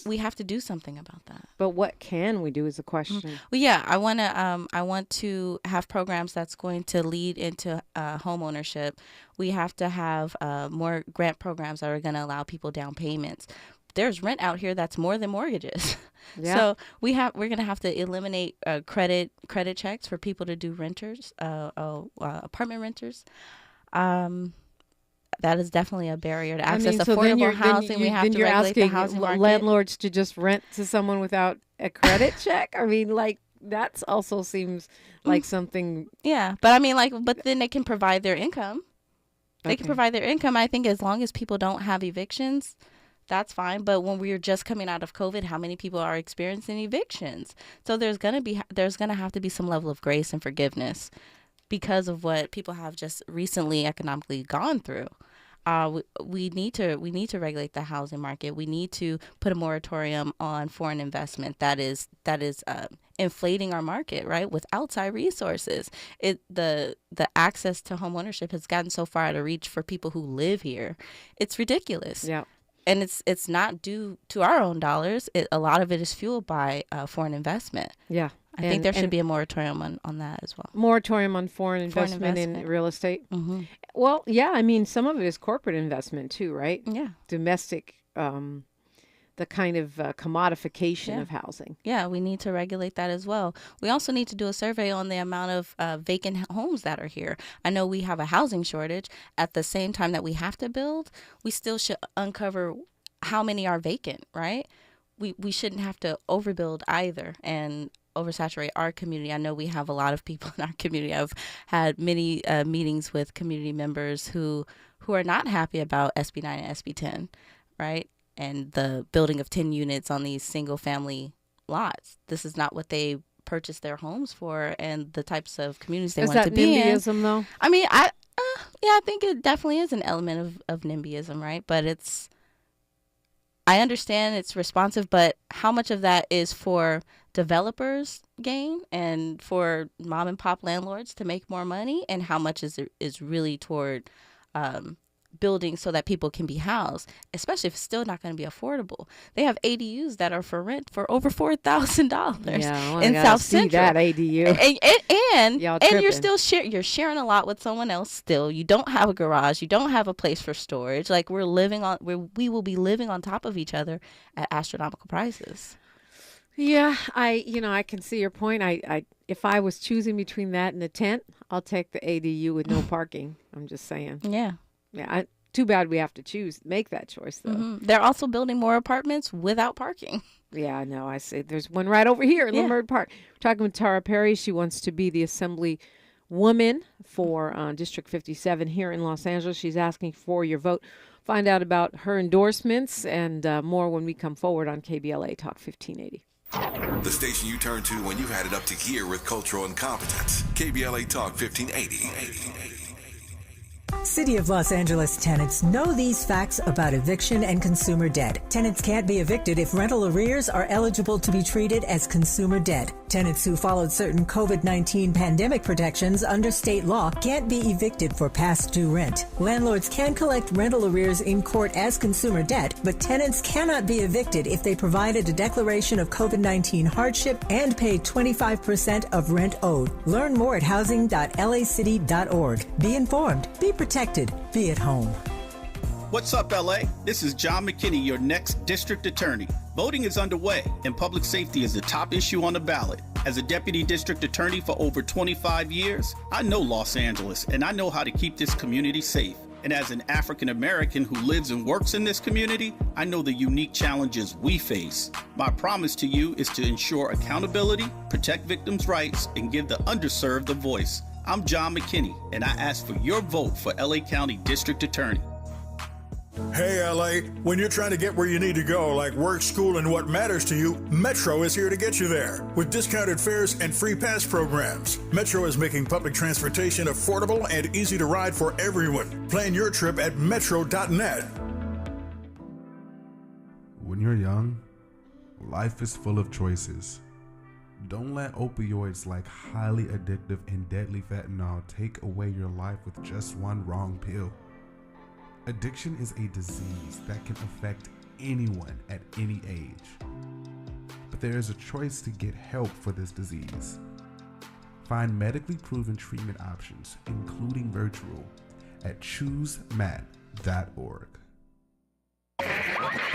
we have to do something about that. But what can we do is the question. Well, yeah, I want to have programs that's going to lead into home ownership. We have to have more grant programs that are going to allow people down payments. There's rent out here that's more than mortgages. Yeah. So we're going to have to eliminate credit checks for people to do renters, apartment renters. That is definitely a barrier to access affordable housing. We have to regulate the housing market. Landlords to just rent to someone without a credit check. I mean, like that's also seems like something. Yeah, but I mean, but then they can provide their income. They can provide their income. I think as long as people don't have evictions, that's fine. But when we're just coming out of COVID, how many people are experiencing evictions? So there's gonna have to be some level of grace and forgiveness because of what people have just recently economically gone through. We need to regulate the housing market. We need to put a moratorium on foreign investment that is inflating our market, right? With outside resources, the access to home ownership has gotten so far out of reach for people who live here. It's ridiculous. Yeah. And it's not due to our own dollars. A lot of it is fueled by foreign investment. Yeah. I think there should be a moratorium on that as well. Moratorium on foreign investment in real estate. Mm-hmm. Well, yeah, I mean, some of it is corporate investment too, right? Yeah. Domestic, the kind of commodification of housing. Yeah, we need to regulate that as well. We also need to do a survey on the amount of vacant homes that are here. I know we have a housing shortage. At the same time that we have to build, we still should uncover how many are vacant, right? We shouldn't have to overbuild either and oversaturate our community. I know we have a lot of people in our community. I've had many meetings with community members who are not happy about SB 9 and SB 10, right? And the building of 10 units on these single family lots. This is not what they purchased their homes for and the types of communities they want to be in. Is that NIMBYism though? I mean, I think it definitely is an element of NIMBYism, right? But I understand it's responsive, but how much of that is for developers gain and for mom and pop landlords to make more money, and how much is really toward buildings so that people can be housed, especially if it's still not going to be affordable. They have ADUs that are for rent for over $4,000 in South Central. That ADU. And you're still sharing a lot with someone else still. You don't have a garage. You don't have a place for storage. Like we will be living on top of each other at astronomical prices. Yeah, I can see your point. I if I was choosing between that and the tent, I'll take the ADU with no parking. I'm just saying. Yeah. Yeah. Too bad we have to make that choice, though. Mm-hmm. They're also building more apartments without parking. Yeah, I know. I see. There's one right over here in Leimert Park. We're talking with Tara Perry. She wants to be the assembly woman for District 57 here in Los Angeles. She's asking for your vote. Find out about her endorsements and more when we come forward on KBLA Talk 1580. The station you turn to when you've had it up to gear with cultural incompetence. KBLA Talk 1580. City of Los Angeles tenants know these facts about eviction and consumer debt. Tenants can't be evicted if rental arrears are eligible to be treated as consumer debt. Tenants who followed certain COVID-19 pandemic protections under state law can't be evicted for past due rent. Landlords can collect rental arrears in court as consumer debt, but tenants cannot be evicted if they provided a declaration of COVID-19 hardship and paid 25% of rent owed. Learn more at housing.lacity.org. Be informed. Be protected. Be at home. What's up, LA? This is John McKinney, your next district attorney. Voting is underway, and public safety is the top issue on the ballot. As a deputy district attorney for over 25 years, I know Los Angeles, and I know how to keep this community safe. And as an African American who lives and works in this community, I know the unique challenges we face. My promise to you is to ensure accountability, protect victims' rights, and give the underserved a voice. I'm John McKinney, and I ask for your vote for LA County District Attorney. Hey, LA, when you're trying to get where you need to go, like work, school, and what matters to you, Metro is here to get you there. With discounted fares and free pass programs, Metro is making public transportation affordable and easy to ride for everyone. Plan your trip at metro.net. When you're young, life is full of choices. Don't let opioids like highly addictive and deadly fentanyl take away your life with just one wrong pill. Addiction is a disease that can affect anyone at any age. But there is a choice to get help for this disease. Find medically proven treatment options, including virtual, at choosemat.org.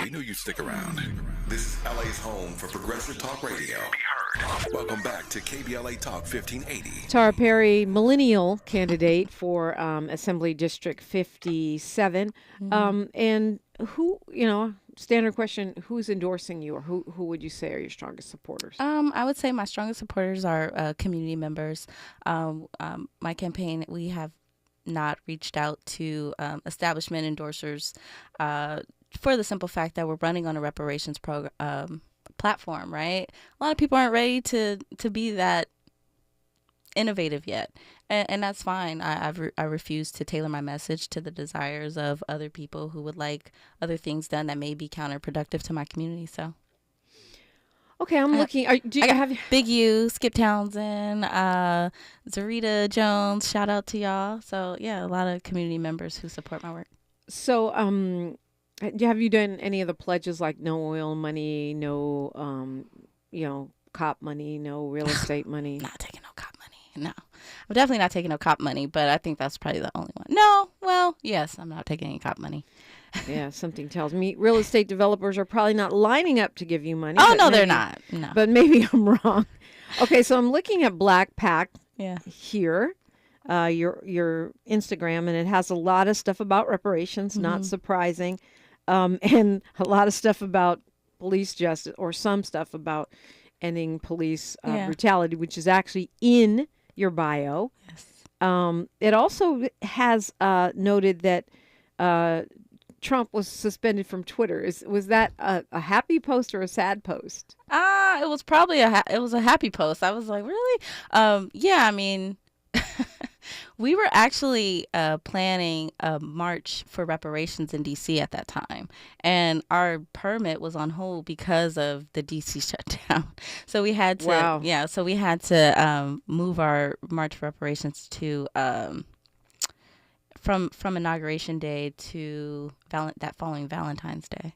We knew you'd stick around. This is LA's home for progressive talk radio. Welcome back to KBLA Talk 1580. Tara Perry, Millennial candidate for Assembly District 57. And who, standard question, who's endorsing you, or who would you say are your strongest supporters? I would say my strongest supporters are community members. My campaign, we have not reached out to establishment endorsers for the simple fact that we're running on a reparations platform, right? A lot of people aren't ready to be that innovative yet, and that's fine. I refuse to tailor my message to the desires of other people who would like other things done that may be counterproductive to my community. So, okay, I'm looking. Do you have Big U, Skip Townsend, Zarita Jones? Shout out to y'all. So yeah, a lot of community members who support my work. So, have you done any of the pledges like no oil money, no, cop money, no real estate money? Not taking no cop money. No, I'm definitely not taking no cop money, but I think that's probably the only one. No, well, yes, I'm not taking any cop money. Yeah, something tells me real estate developers are probably not lining up to give you money. Oh, no, they're not. No. But maybe I'm wrong. Okay, so I'm looking at Black Pact here. Your Instagram, and it has a lot of stuff about reparations, not surprising, and a lot of stuff about police justice, or some stuff about ending police brutality, which is actually in your bio. Yes. It also has noted that Trump was suspended from Twitter. Was that a happy post or a sad post? It was probably a happy post. I was like, really? Yeah, I mean, we were actually planning a march for reparations in D.C. at that time, and our permit was on hold because of the D.C. shutdown. So we had to, move our march for reparations to from Inauguration Day to that following Valentine's Day.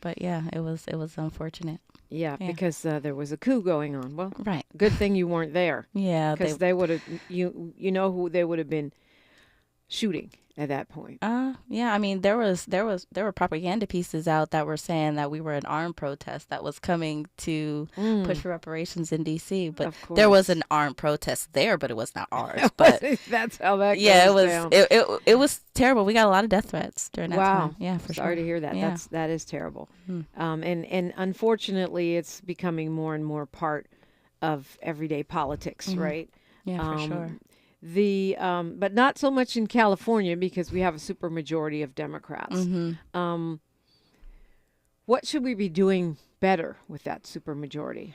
But yeah, it was unfortunate. Yeah, because there was a coup going on. Well, right. Good thing you weren't there. Yeah, because they would have you know who they would have been shooting at that point. Yeah, I mean there were propaganda pieces out that were saying that we were an armed protest that was coming to push for reparations in DC, but there was an armed protest there, but it was not ours. But that's how that goes down. It was terrible. We got a lot of death threats during that time. Yeah, for Sorry sure. to hear that. Yeah. That is terrible. And unfortunately it's becoming more and more part of everyday politics, right? Yeah, for sure. But not so much in California because we have a supermajority of Democrats. What should we be doing better with that supermajority?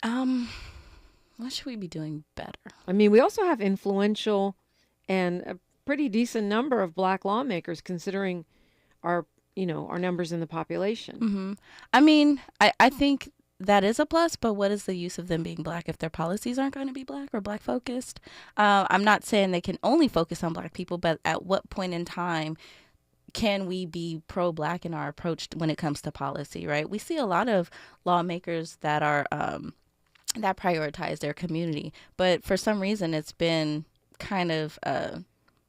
What should we be doing better? I mean, we also have influential and a pretty decent number of black lawmakers considering our numbers in the population. I mean, I think that is a plus, but what is the use of them being black if their policies aren't going to be black or black focused? I'm not saying they can only focus on black people, but at what point in time can we be pro-black in our approach when it comes to policy, right? We see a lot of lawmakers that are that prioritize their community, but for some reason it's been kind of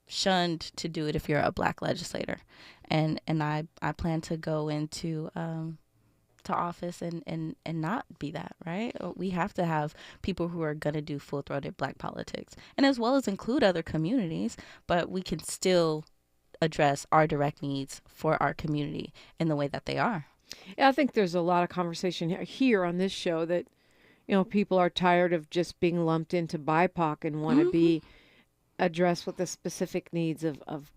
shunned to do it if you're a black legislator. And I plan to go into to office and not be that, right? We have to have people who are going to do full-throated black politics, and as well as include other communities, but we can still address our direct needs for our community in the way that they are. Yeah, I think there's a lot of conversation here on this show that, people are tired of just being lumped into BIPOC and want to be addressed with the specific needs of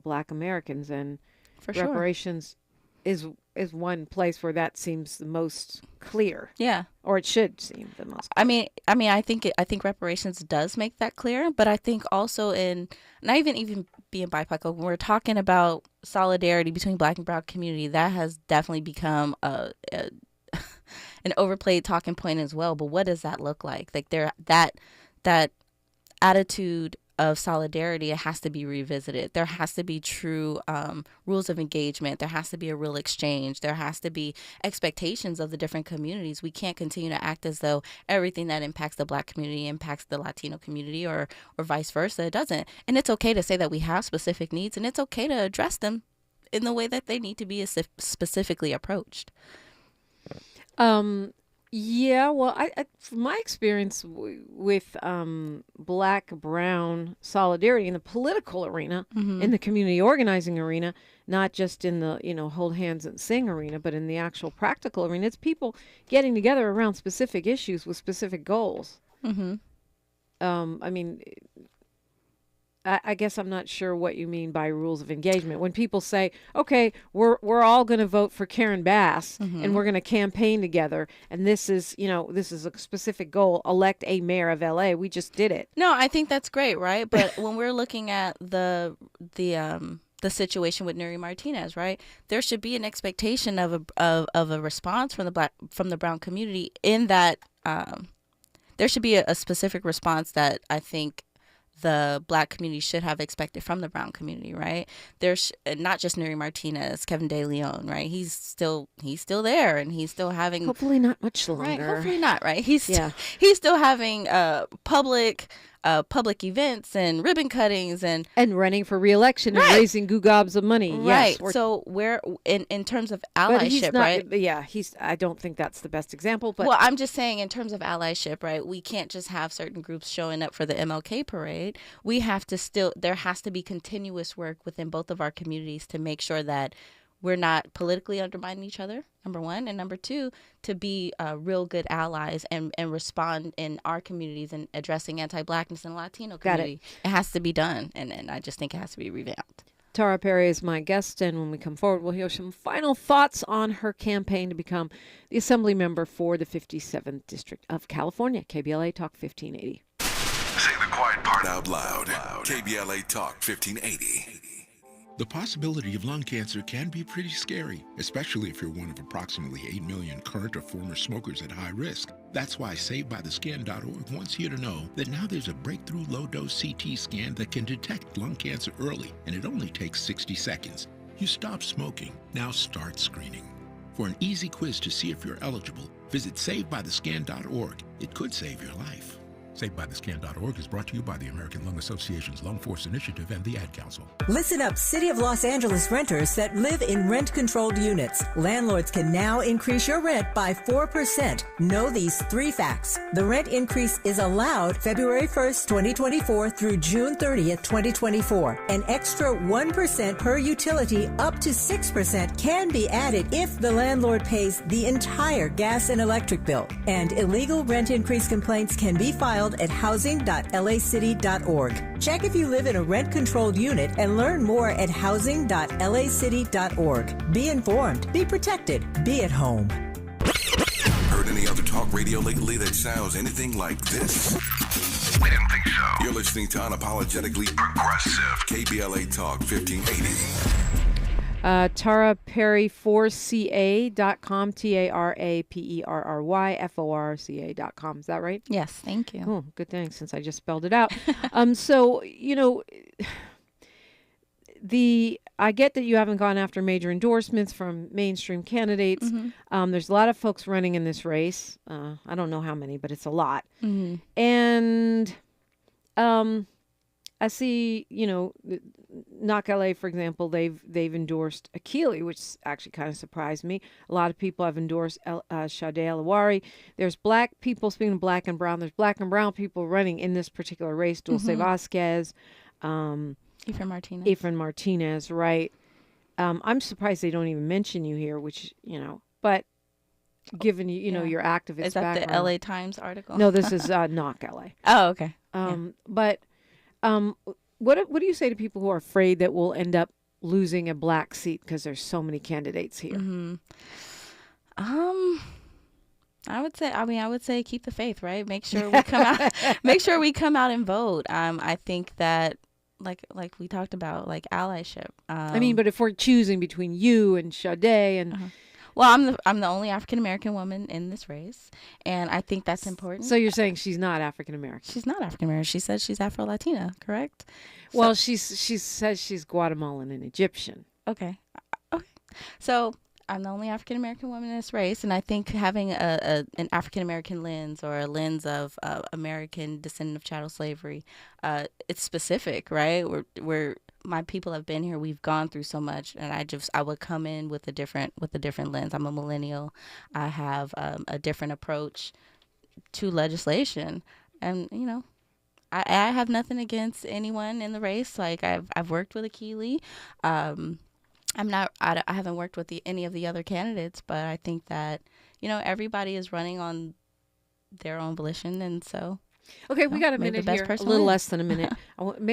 black Americans, and for sure. reparations is one place where that seems the most clear. Yeah. Or it should seem the most clear. I mean I think reparations does make that clear, but I think also in not even being BIPOC, when we're talking about solidarity between black and brown community, that has definitely become an overplayed talking point as well. But what does that look like? Like that attitude of solidarity, it has to be revisited. There has to be true rules of engagement. There has to be a real exchange. There has to be expectations of the different communities. We can't continue to act as though everything that impacts the black community impacts the Latino community or vice versa. It doesn't. And it's okay to say that we have specific needs, and it's okay to address them in the way that they need to be specifically approached. Yeah, well, I from my experience with black-brown solidarity in the political arena, in the community organizing arena, not just in the, hold hands and sing arena, but in the actual practical arena, it's people getting together around specific issues with specific goals. I mean, I guess I'm not sure what you mean by rules of engagement. When people say, okay, we're all going to vote for Karen Bass and we're going to campaign together, and this is a specific goal, elect a mayor of LA. We just did it. No, I think that's great, right? But when we're looking at the situation with Nuri Martinez, right? There should be an expectation of a response from the brown community, in that there should be a specific response that I think the black community should have expected from the brown community, right? There's not just Nuri Martinez, Kevin De Leon, right? He's still there, and he's still having, hopefully not much longer. Right, hopefully not, right? He's still having public events and ribbon cuttings and running for re-election and raising gobs of money. Right. Yes, so we're in terms of allyship, right? Yeah, I don't think that's the best example. But well, I'm just saying in terms of allyship, right? We can't just have certain groups showing up for the MLK parade. We have to there has to be continuous work within both of our communities to make sure that we're not politically undermining each other, number one. And number two, to be real good allies and respond in our communities and addressing anti-blackness in the Latino community. It has to be done. And I just think it has to be revamped. Tara Perry is my guest, and when we come forward, we'll hear some final thoughts on her campaign to become the assembly member for the 57th District of California. KBLA Talk 1580. Say the quiet part out loud. KBLA Talk 1580. The possibility of lung cancer can be pretty scary, especially if you're one of approximately 8 million current or former smokers at high risk. That's why SaveByTheScan.org wants you to know that now there's a breakthrough low-dose CT scan that can detect lung cancer early, and it only takes 60 seconds. You stop smoking, now start screening. For an easy quiz to see if you're eligible, visit SaveByTheScan.org. It could save your life. SaveByTheScan.org is brought to you by the American Lung Association's Lung Force Initiative and the Ad Council. Listen up, City of Los Angeles renters that live in rent-controlled units. Landlords can now increase your rent by 4%. Know these 3 facts. The rent increase is allowed February 1st, 2024 through June 30th, 2024. An extra 1% per utility up to 6% can be added if the landlord pays the entire gas and electric bill. And illegal rent increase complaints can be filed at housing.lacity.org. Check if you live in a rent-controlled unit and learn more at housing.lacity.org. Be informed, be protected, be at home. Heard any other talk radio lately that sounds anything like this? We didn't think so. You're listening to Unapologetically Progressive, KBLA Talk 1580. Tara Perry 4ca.com, TaraPerry4ca.com. Is that right? Yes, thank you. Oh, good thing, since I just spelled it out. So, you know, I get that you haven't gone after major endorsements from mainstream candidates. Mm-hmm. There's a lot of folks running in this race. I don't know how many, but it's a lot. Mm-hmm. And I see, you know, Knock LA, for example, they've endorsed Akili, which actually kind of surprised me. A lot of people have endorsed Sade Alawari. There's black people, speaking of black and brown, there's black and brown people running in this particular race. Dulce Vasquez. Efrain Martinez, right. I'm surprised they don't even mention you here, which, you know, but given you know, your activist Is that background. the LA Times article? No, this is Knock LA. Oh, okay. But what do you say to people who are afraid that we'll end up losing a black seat because there's so many candidates here? Mm-hmm. I would say keep the faith, right? Make sure we come out. Make sure we come out and vote. I think that like we talked about, like allyship. I mean, but if we're choosing between you and Sade and well, I'm the only African American woman in this race, and I think that's important. So you're saying she's not African American? She's not African American. She says she's Afro Latina, correct? Well, she says she's Guatemalan and Egyptian. Okay. So I'm the only African American woman in this race, and I think having an African American lens, or a lens of American descendant of chattel slavery, it's specific, right? We're my people have been here. We've gone through so much, and I would come in with a different lens. I'm a millennial. I have a different approach to legislation, and you know, I have nothing against anyone in the race. Like I've worked with Akili. I haven't worked with any of the other candidates, but I think that, you know, everybody is running on their own volition, and so. Okay, we got a minute here, a little less than a minute. I want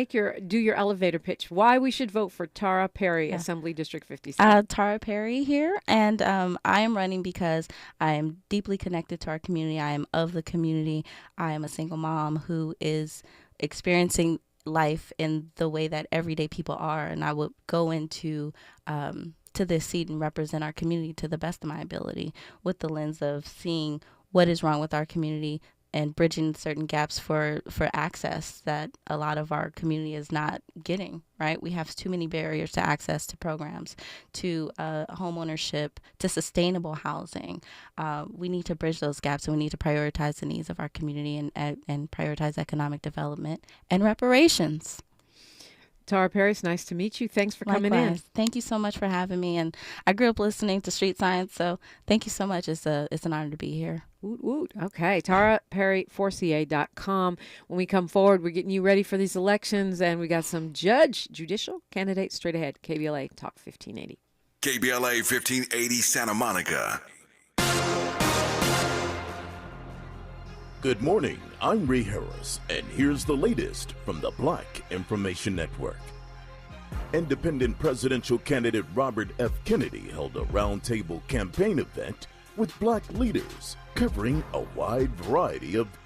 do your elevator pitch. Why we should vote for Tara Perry, Assembly District 57. Tara Perry here, and I am running because I am deeply connected to our community. I am of the community. I am a single mom who is experiencing life in the way that everyday people are, and I would go into to this seat and represent our community to the best of my ability, with the lens of seeing what is wrong with our community and bridging certain gaps for access that a lot of our community is not getting, right? We have too many barriers to access to programs, to home ownership, to sustainable housing. We need to bridge those gaps, and we need to prioritize the needs of our community and prioritize economic development and reparations. Tara Perry, it's nice to meet you. Thanks for coming in. Thank you so much for having me. And I grew up listening to Street Science, so thank you so much. It's an honor to be here. Woot, woot. Okay, TaraPerry4ca.com. When we come forward, we're getting you ready for these elections, and we got some judicial candidates straight ahead. KBLA Talk 1580. KBLA 1580 Santa Monica. Good morning, I'm Ray Harris, and here's the latest from the Black Information Network. Independent presidential candidate Robert F. Kennedy held a roundtable campaign event with black leaders covering a wide variety of issues.